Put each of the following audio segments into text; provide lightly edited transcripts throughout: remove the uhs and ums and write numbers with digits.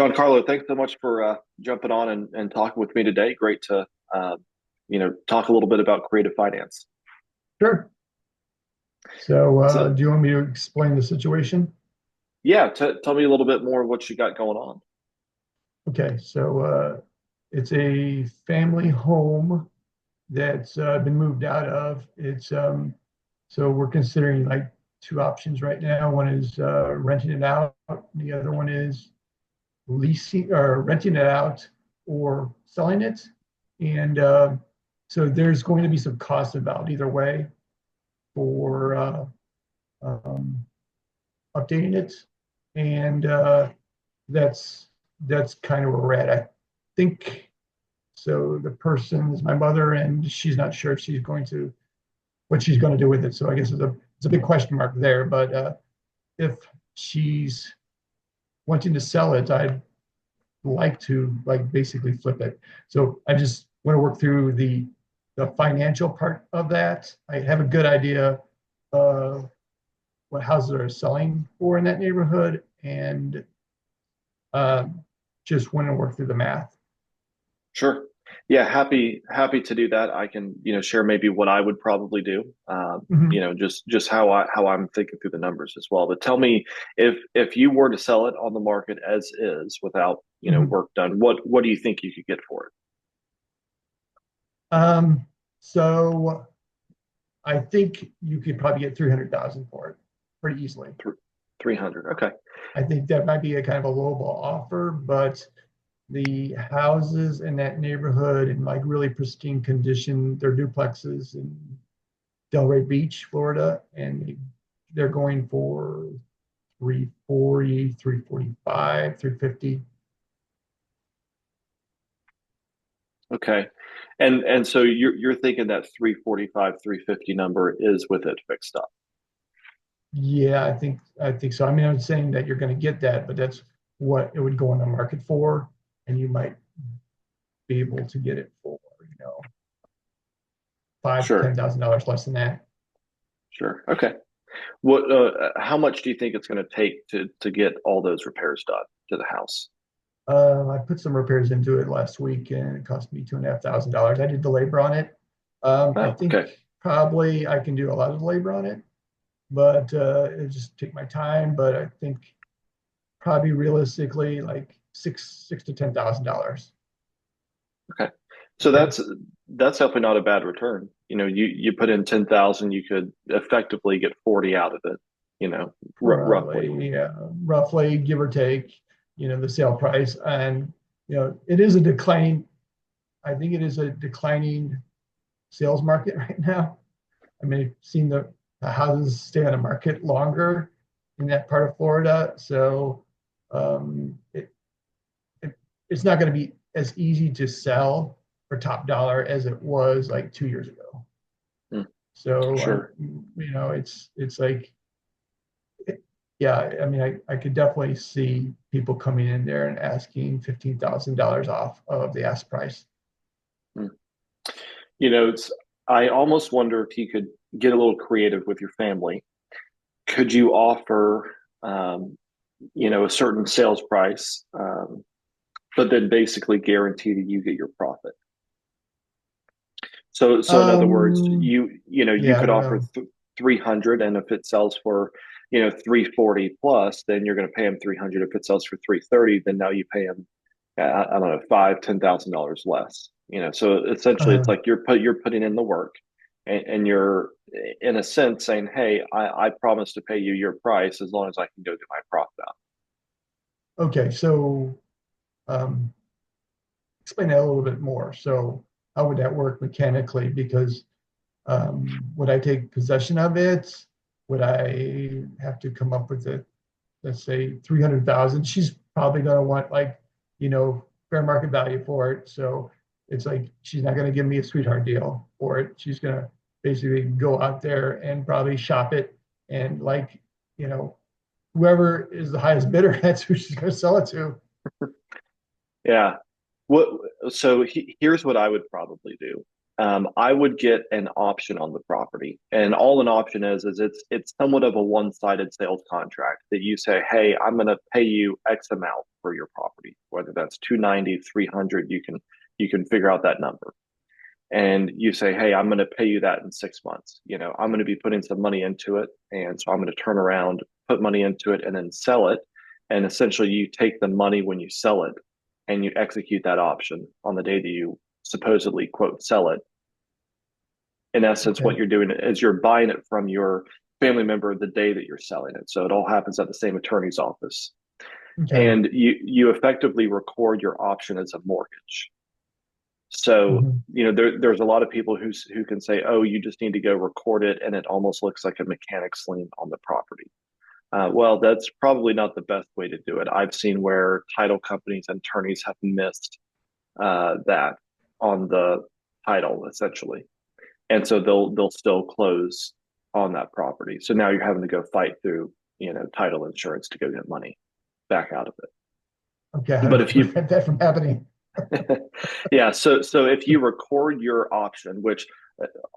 Giancarlo, thanks so much for jumping on and talking with me today. Great to talk a little bit about creative finance. Sure. So, So, do you want me to explain the situation? yeah, tell me a little bit more of what you got going on. Okay, so it's a family home that's been moved out of. It's so we're considering like two options right now. One is renting it out. The other one is leasing or renting it out or selling it. And so there's going to be some cost involved either way for um, updating it, and that's that's kind of where we're at. I think so. The person is my mother, and she's not sure if she's going to what she's going to do with it. So I guess it's a big question mark there. But if she's wanting to sell it, I'd like to like basically flip it. So I just want to work through the financial part of that. I have a good idea of what houses are selling for in that neighborhood, and uh, just want to work through the math. Sure. Yeah, happy to do that. I can share maybe what I would probably do. Mhm. Just how I'm thinking through the numbers as well. But tell me if you were to sell it on the market as is without Mhm. work done, what do you think you could get for Um, so I think you could probably get 300,000 for it pretty easily. it? 300. Okay. I think that might be a kind of a lowball offer, but the houses in that neighborhood in like really pristine condition, they're duplexes in Delray Beach, Florida, and they're going for 340, 345, 350. Okay. And so you're thinking that 345, 350 number is with it fixed up. Yeah, I think so. I mean, I'm saying that you're going to get that, but that's what it would go on the market for, and you might be able to get it for, five to ten Sure. thousand dollars less than that. Sure. Okay. How much do you think it's going to take to get all those repairs done to the house? I put some repairs into it last week, and it cost me $2,500. I did the labor on it. I Oh, think okay. probably I can do a lot of the labor on it, but it just take my time. But I think probably realistically like six to $10,000. Okay. So that's definitely not a bad return. You put in 10,000, you could effectively get 40 out of it, roughly. Roughly give or take, the sale price. And, it is a declining, I think it is a declining sales market right now. I mean, I've seen the houses stay on the market longer in that part of Florida. So um, it, it's not going to be as easy to sell for top dollar as it was like 2 years ago. Hmm, So sure. it's like, yeah, I mean, I could definitely see people coming in there and asking $15,000 off of the ask price. Hmm. It's I almost wonder if you could get a little creative with your family. Could you offer a certain sales price, but then basically guarantee that you get your profit? So in other words, you Yeah, I could don't offer know. 300, and if it sells for 340 plus, then you're going to pay him 300. If it sells for 330, then now you pay him I don't know, $5,000, $10,000 less. So essentially it's Uh, like you're putting in the work, and you're in a sense saying, hey, I promise to pay you your price as long as I can go get my profit out. okay, so um, explain that a little bit more. So how would that work mechanically? Because would I take possession of it? Would I have to come up with a, let's say, 300,000? She's probably going to want like, fair market value for it. So it's like she's not going to give me a sweetheart deal for it. She's going to basically go out there and probably shop it, and like, you know, whoever is the highest bidder, that's who she's going to sell it to. Yeah. What? So here's what I would probably do. I would get an option on the property, and all an option is it's somewhat of a one-sided sales contract that you say, "Hey, I'm going to pay you X amount for your property, whether that's 290, 300. You can figure out that number, and you say, "Hey, I'm going to pay you that in 6 months. I'm going to be putting some money into it, and so I'm going to turn around, put money into it, and then sell it." And essentially, you take the money when you sell it, and you execute that option on the day that you supposedly quote sell it. In essence, what Okay. you're doing is you're buying it from your family member the day that you're selling it. So it all happens at the same attorney's office. Okay. And you effectively record your option as a mortgage. So, Hmm. there's a lot of people who can say, oh, you just need to go record it, and it almost looks like a mechanic's lien on the property. Well, that's probably not the best way to do it. I've seen where title companies and attorneys have missed that on the title, essentially. And so they'll still close on that property. So now you're having to go fight through, title insurance to go get money back out of it. Okay. How do But we if you prevent that from happening? yeah, so if you record your option, which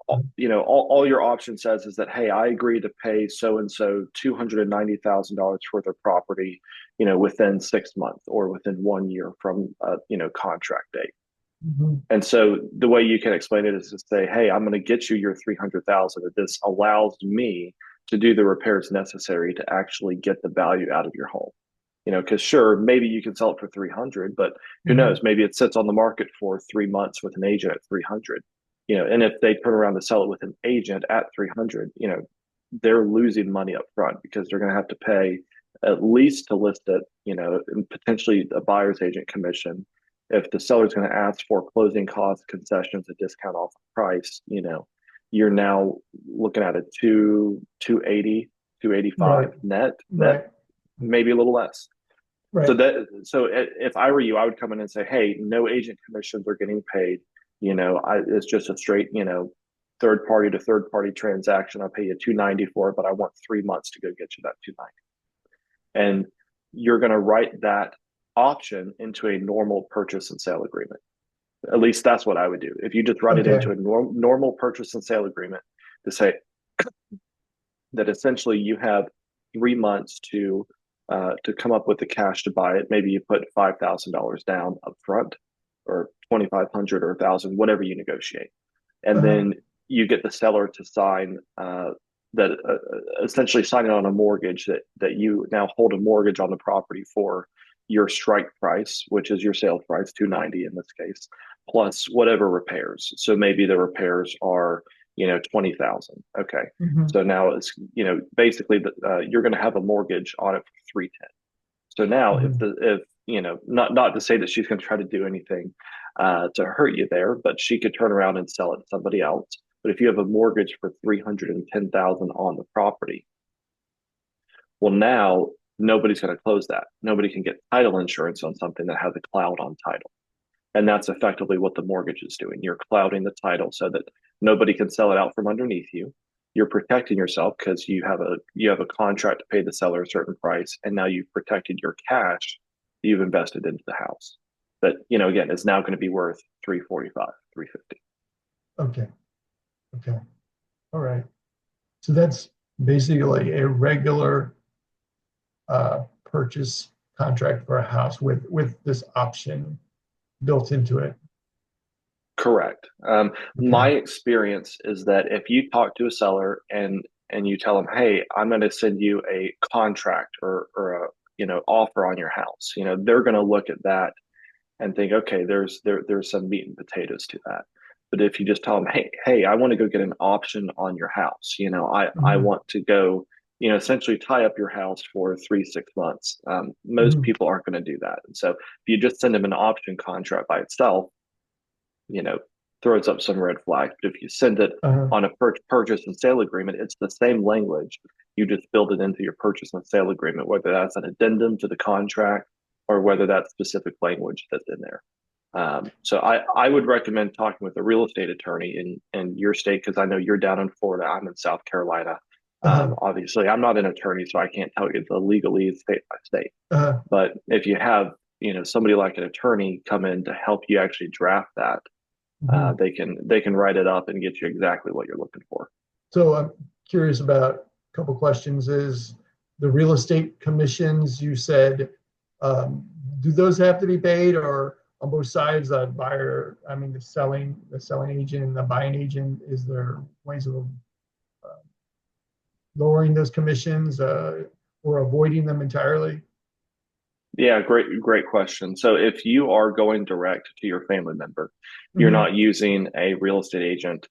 all your option says is that, hey, I agree to pay so and so $290,000 for their property, within 6 months or within 1 year from contract date. Hmm. And so the way you can explain it is to say, hey, I'm going to get you your 300,000. This allows me to do the repairs necessary to actually get the value out of your home. Because sure, maybe you can sell it for 300, but who Hmm. knows? Maybe it sits on the market for 3 months with an agent at 300. And if they turn around to sell it with an agent at 300, they're losing money up front because they're going to have to pay at least to list it, and potentially a buyer's agent commission. If the seller's going to ask for closing costs, concessions, a discount off the price, you're now looking at a 280, 285 Right. net, Right. maybe a little less. So Right. if I were you, I would come in and say, hey, no agent commissions are getting paid. It's just a straight, third party to third party transaction. I'll pay you 290 for it, but I want 3 months to go get you that 290. And you're going to write that option into a normal purchase and sale agreement. At least that's what I would do. If you just write it into Okay. a normal purchase and sale agreement to say that essentially you have 3 months to come up with the cash to buy it. Maybe you put $5,000 down up front, or 2,500 or 1,000, whatever you negotiate, and Uh-huh. then you get the seller to sign that essentially signing on a mortgage that you now hold a mortgage on the property for your strike price, which is your sales price, 290 in this case, plus whatever repairs. So maybe the repairs are 20,000. Okay, Hmm. so now it's basically you're going to have a mortgage on it for 310. So now Hmm. if not to say that she's going to try to do anything to hurt you there, but she could turn around and sell it to somebody else. But if you have a mortgage for 310,000 on the property, well, now nobody's going to close that. Nobody can get title insurance on something that has a cloud on title. And that's effectively what the mortgage is doing. You're clouding the title so that nobody can sell it out from underneath you. You're protecting yourself because you have a contract to pay the seller a certain price, and now you've protected your cash that you've invested into the house. That again is now going to be worth 345, 350. Okay. Okay. All right. So that's basically a regular purchase contract for a house with this option built into it. Correct. My Okay. experience is that if you talk to a seller and you tell them, "Hey, I'm going to send you a contract or a offer on your house," they're going to look at that and think, "Okay, there's some meat and potatoes to that." But if you just tell them, "Hey, I want to go get an option on your house," I Hmm. want to go, essentially tie up your house for 3 6 months. Most Hmm. people aren't going to do that, and so if you just send them an option contract by itself, you know, throws up some red flags. But if you send it Uh-huh. on a purchase and sale agreement, it's the same language. You just build it into your purchase and sale agreement, whether that's an addendum to the contract or whether that's specific language that's in there. So I would recommend talking with a real estate attorney in your state because I know you're down in Florida. I'm in South Carolina. Uh-huh. Obviously, I'm not an attorney, so I can't tell you the legalese state by state. Uh-huh. But if you have somebody like an attorney come in to help you actually draft that, Mhm. They can write it up and get you exactly what you're looking for. So I'm curious about a couple questions. Is the real estate commissions you said, um, do those have to be paid or on both sides, the buyer, I mean, the selling agent and the buying agent, is there ways of lowering those commissions or avoiding them entirely? Yeah, great question. So if you are going direct to your family member, you're Hmm. not using a real estate agent,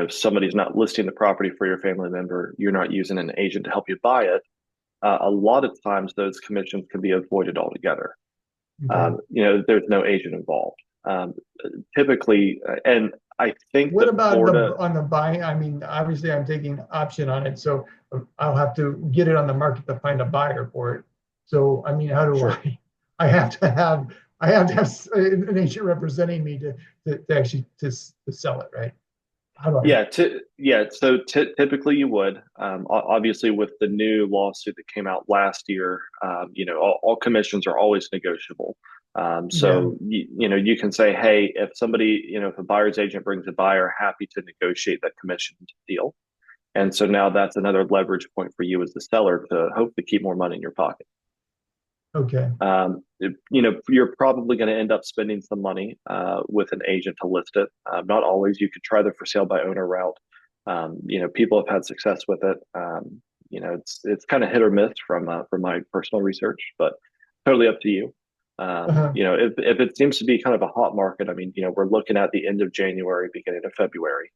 somebody's not listing the property for your family member, you're not using an agent to help you buy it, a lot of times those commissions can be avoided altogether. Okay. There's no agent involved. Um, Typically, and I think What that about Florida, on the buying? I mean, obviously I'm taking option on it, so I'll have to get it on the market to find a buyer for it. So, I mean, how do sure. I, I have to have, I have to have an agent representing me to actually to sell it, right? How do I? Yeah. So typically you would. Obviously, with the new lawsuit that came out last year, all commissions are always negotiable. Yeah. So you can say, hey, if somebody, if a buyer's agent brings a buyer, happy to negotiate that commission deal. And so now that's another leverage point for you as the seller to hopefully keep more money in your pocket. Okay. You're probably going to end up spending some money with an agent to list it. Not always. You could try the for sale by owner route. People have had success with it. It's kind of hit or miss from my personal research, but totally up to you. Uh-huh. If it seems to be kind of a hot market, I mean, we're looking at the end of January, beginning of February.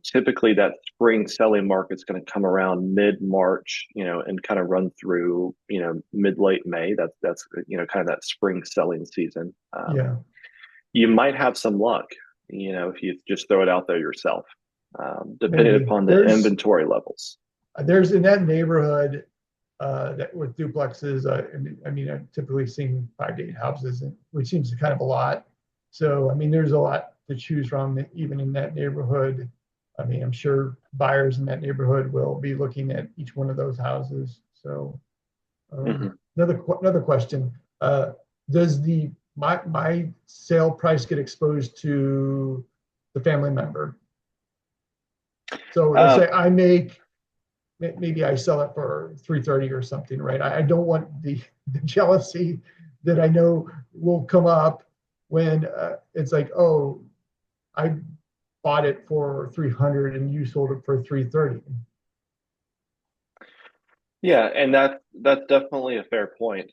Typically, that spring selling market's going to come around mid March, and kind of run through, mid late May. That's kind of that spring selling season. Yeah. You might have some luck, if you just throw it out there yourself, depending Maybe upon the inventory levels. there's in that neighborhood that with duplexes. I mean, I've typically seen 5 to 8 houses, which seems kind of a lot. So, I mean, there's a lot to choose from, even in that neighborhood. I mean, I'm sure buyers in that neighborhood will be looking at each one of those houses. So, Mhm. another question: does the my sale price get exposed to the family member? So, let's Uh, say I make maybe I sell it for 330 or something, right? I don't want the jealousy that I know will come up when it's like, oh, I bought it for 300 and you sold it for 330. yeah, and that's definitely a fair point.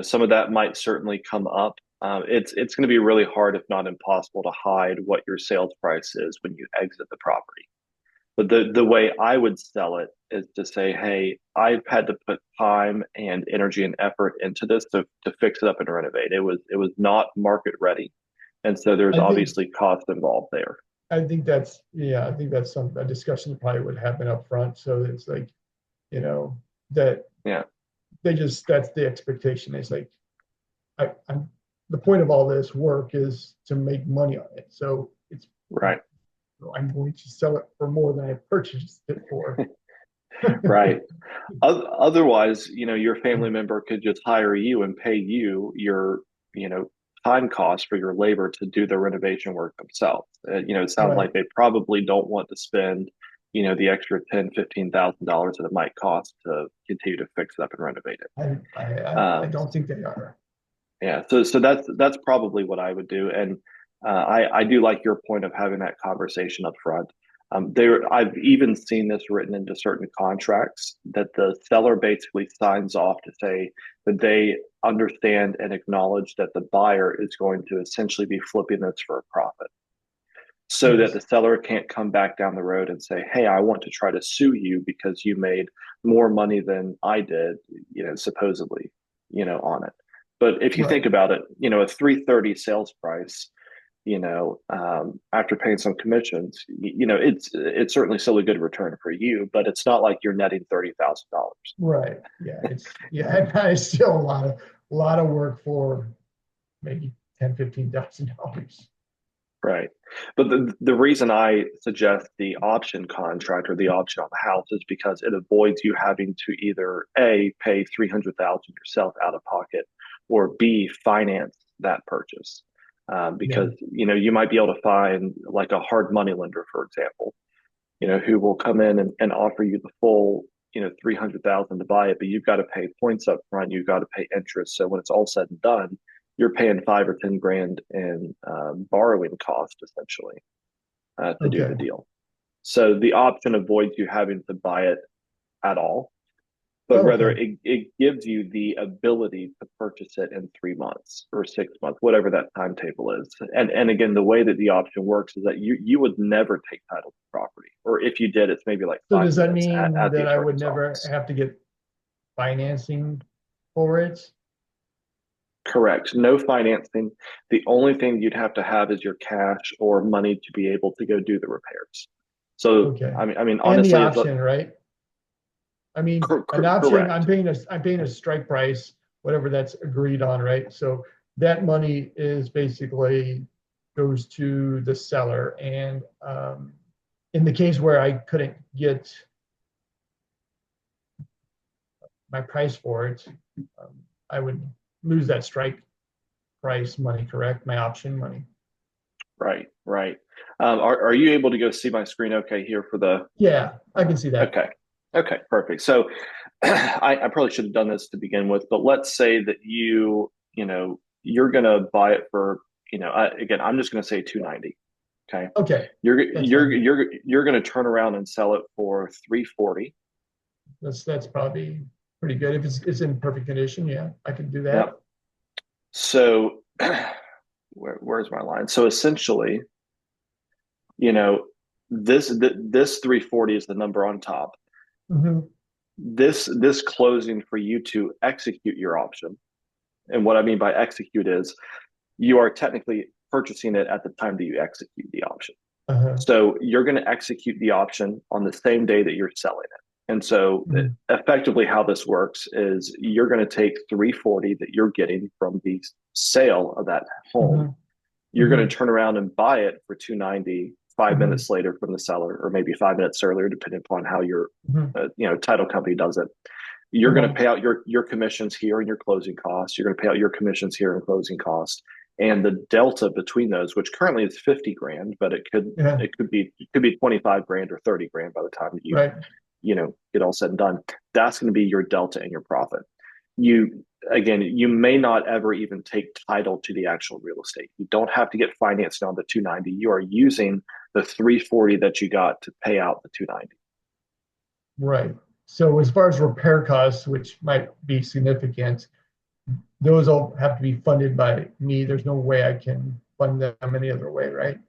Some of that might certainly come up. It's going to be really hard, if not impossible, to hide what your sales price is when you exit the property. But the way I would sell it is to say, hey, I've had to put time and energy and effort into this to fix it up and renovate. It was not market ready. And so there's I think obviously cost involved there. I think that's yeah, I think that's some a discussion that probably would happen up front. So it's like, you know, that Yeah, they just that's the expectation. It's like I'm the point of all this work is to make money on it. So it's right. I'm going to sell it for more than I purchased it for. Right. Otherwise, your family member could just hire you and pay you your, you know, time cost for your labor to do the renovation work themselves. It sounds Right. like they probably don't want to spend, the extra $10,000, $15,000 that it might cost to continue to fix it up and renovate it. I Um, don't think they are. yeah, so that's probably what I would do, and I do like your point of having that conversation up front. I've even seen this written into certain contracts that the seller basically signs off to say that they understand and acknowledge that the buyer is going to essentially be flipping this for a profit, so that the Yes. seller can't come back down the road and say, "Hey, I want to try to sue you because you made more money than I did," supposedly, on it. But if you think Right. about it, a 330 sales price, after paying some commissions, it's certainly still a good return for you, but it's not like you're netting $30,000. Right. Yeah. It's still a lot of work for maybe 10, $15,000. Right. But the reason I suggest the option contract or the option on the house is because it avoids you having to either A, pay 300,000 yourself out of pocket, or B, finance that purchase. Yeah. because you might be able to find like a hard money lender, for example, who will come in and offer you the full 300,000 to buy it, but you've got to pay points up front, you've got to pay interest. So when it's all said and done, you're paying 5 or 10 grand in borrowing cost essentially to do the Okay. deal. So the option avoids you having to buy it at all, but rather Okay. it gives you the ability to purchase it in 3 months or 6 months, whatever that timetable is. And again, the way that the option works is that you would never take title to property, or if you did, it's maybe like So five does that minutes mean at the that I would attorney's never office. have to get financing for it? Correct. No financing. The only thing you'd have to have is your cash or money to be able to go do the repairs. So Okay. I mean, And the honestly, it's option, right? I mean, an option, correct. I'm paying a strike price, whatever that's agreed on, right? So that money is basically goes to the seller. And in the case where I couldn't get my price for it, um, I would lose that strike price money, correct? My option money. Right, right. Are you able to go see my screen okay here for the Yeah, I can see that. okay. Okay, perfect. So I probably should have done this to begin with, but let's say that you're gonna buy it for, again, I'm just gonna say 290. Okay. Okay, You're that's you're fine. you're you're gonna turn around and sell it for 340. That's probably pretty good. If it's in perfect condition, yeah, I can do that. Yep. So where's my line? So essentially, you know, this 340 is the number on top. Hmm. This closing for you to execute your option. And what I mean by execute is you are technically purchasing it at the time that you execute the option. Uh-huh. So you're going to execute the option on the same day that you're selling it. And so Hmm. effectively how this works is you're going to take 340 that you're getting from the sale of that home. Hmm. You're going Hmm. to turn around and buy it for 290 5 minutes Hmm. later from the seller, or maybe 5 minutes earlier, depending upon how your Hmm. title company does it. You're going to Hmm. pay out your commissions here and your closing costs. You're going to pay out your commissions here and closing costs, and the delta between those, which currently is 50 grand, but Yeah, it could be 25 grand or 30 grand by the time that right. get all said and done. That's going to be your delta and your profit. You Again, you may not ever even take title to the actual real estate. You don't have to get financing on the 290. You are using the 340 that you got to pay out the 290. Right. So as far as repair costs, which might be significant, those all have to be funded by me. There's no way I can fund them any other way, right?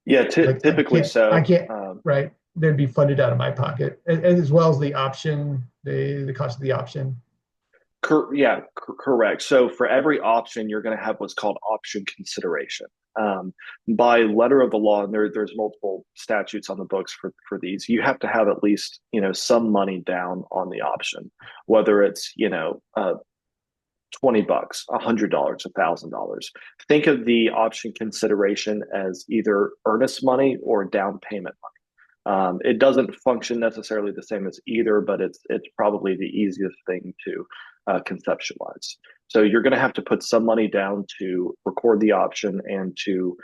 Yeah, Like typically I so. can't, right? They'd be funded out of my pocket, as well as the option, the cost of the option. Yeah, correct. So for every option, you're going to have what's called option consideration. Um, by letter of the law, and there's multiple statutes on the books for these. You have to have at least some money down on the option, whether it's $20, $100, $1,000. Think of the option consideration as either earnest money or down payment money. It doesn't function necessarily the same as either, but it's probably the easiest thing to conceptualize. So you're going to have to put some money down to record the option and to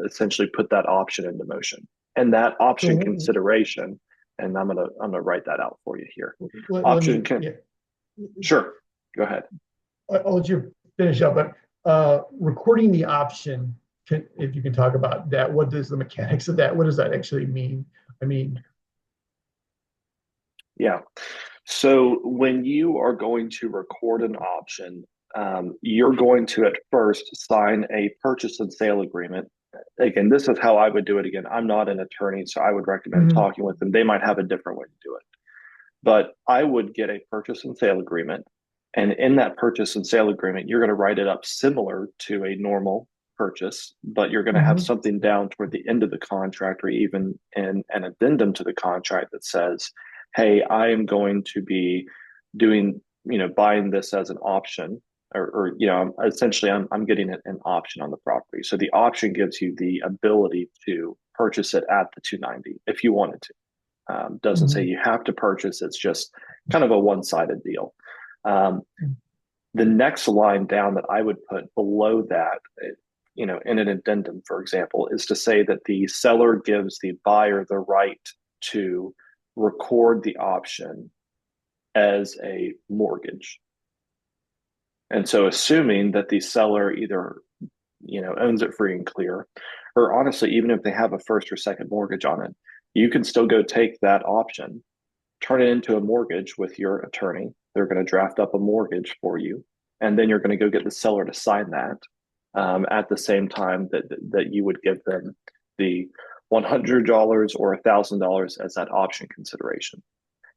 essentially put that option into motion. And that option So consideration, and I'm gonna write that out for you here. let Option me, can yeah, Sure, go ahead. I'll let you finish up, but recording the option, if you can talk about that, what does the mechanics of that, what does that actually mean? I mean, Yeah. So when you are going to record an option, you're going to at first sign a purchase and sale agreement. Again, this is how I would do it. Again, I'm not an attorney, so I would recommend mhm, talking with them. They might have a different way to do it. But I would get a purchase and sale agreement. And in that purchase and sale agreement, you're going to write it up similar to a normal purchase, but you're going to have mhm, something down toward the end of the contract or even in an addendum to the contract that says, hey, I am going to be doing, buying this as an option. Or essentially, I'm getting an option on the property. So the option gives you the ability to purchase it at the 290 if you wanted to. Doesn't say mhm. you have to purchase. It's just kind of a one-sided deal. Um, the next line down that I would put below that, in an addendum, for example, is to say that the seller gives the buyer the right to record the option as a mortgage. And so, assuming that the seller either, owns it free and clear, or honestly, even if they have a first or second mortgage on it, you can still go take that option, turn it into a mortgage with your attorney. They're going to draft up a mortgage for you, and then you're going to go get the seller to sign that at the same time that you would give them the $100 or $1,000 as that option consideration.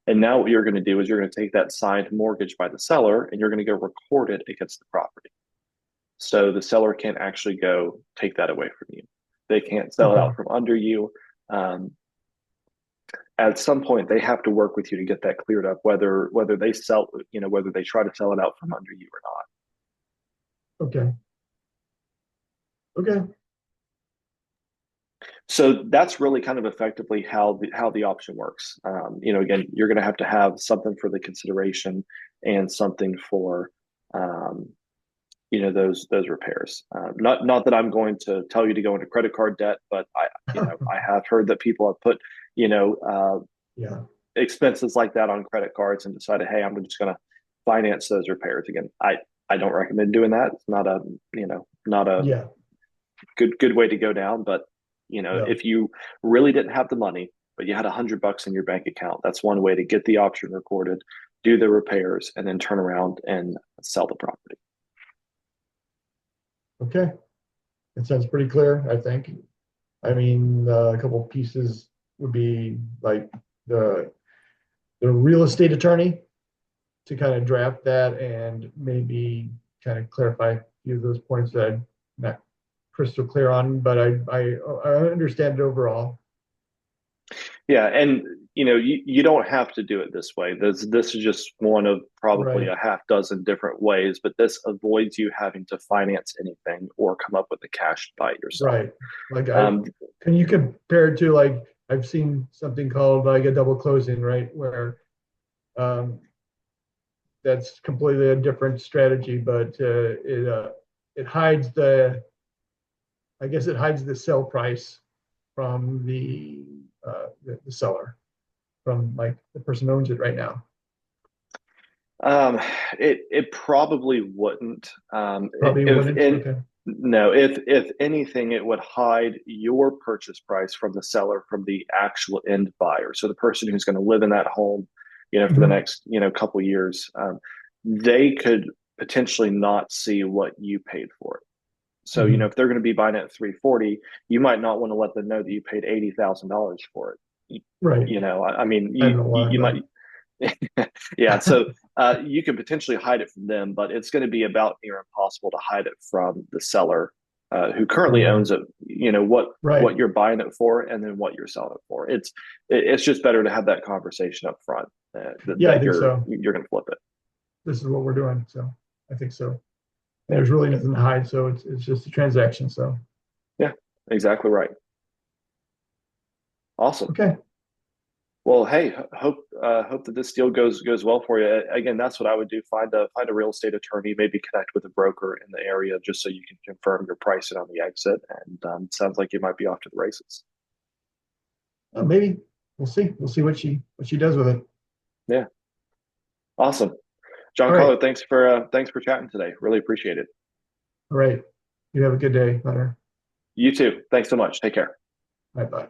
And now what you're going to do is you're going to take that signed mortgage by the seller and you're going to go record it against the property. So the seller can't actually go take that away from you. They can't sell it Okay. out from under you. Um, at some point, they have to work with you to get that cleared up, whether they sell, whether they try to sell it out from under you or not. Okay. Okay. So that's really kind of effectively how the option works. Again, you're going to have something for the consideration and something for um, those repairs. Not that I'm going to tell you to go into credit card debt, but I have heard that people have put you know uh, Yeah. expenses like that on credit cards and decided, hey, I'm just going to finance those repairs. Again, I don't recommend doing that. It's not a Yeah. good way to go down. But Yeah. if you really didn't have the money, but you had $100 in your bank account, that's one way to get the option recorded, do the repairs, and then turn around and sell the property. Okay. It sounds pretty clear, I think. I mean, a couple pieces would be like the the real estate attorney to kind of draft that and maybe kind of clarify a few of those points that I'm not crystal clear on, but I understand it overall. Yeah, and you don't have to do it this way. This is just one of probably Right. a half dozen different ways, but this avoids you having to finance anything or come up with the cash to buy it yourself. Right. Like Um, can you compare it to like I've seen something called like a double closing, right? Where um, that's completely a different strategy, but it hides I guess it hides the sell price from the seller, from like the person who owns it right now. um, it probably wouldn't. Probably If wouldn't. in Okay. No, if anything, it would hide your purchase price from the seller from the actual end buyer. So the person who's going to live in that home, for the Mhm. next couple years, they could potentially not see what you paid for it. So Mhm. if they're going to be buying it at 340, you might not want to let them know that you paid $80,000 for it. Right. I mean, I don't know why, you but might. Yeah, so you can potentially hide it from them, but it's going to be about near impossible to hide it from the seller who currently okay. owns it. What Right. you're buying it for, and then what you're selling it for. It's just better to have that conversation up front Yeah, I that think you're so. you're going to flip it. This is what we're doing. So I think so. And Yeah, there's really nothing to hide. So it's just a transaction. So yeah, exactly right. Awesome. okay. Well, hey, hope that this deal goes well for you. Again, that's what I would do. Find a real estate attorney, maybe connect with a broker in the area just so you can confirm your pricing on the exit. And sounds like you might be off to the races. Maybe we'll see. We'll see what she does with it. Yeah, awesome. All right. Giancarlo, thanks for chatting today. Really appreciate it. All right. You have a good day, Hunter. You too. Thanks so much. Take care. Bye bye.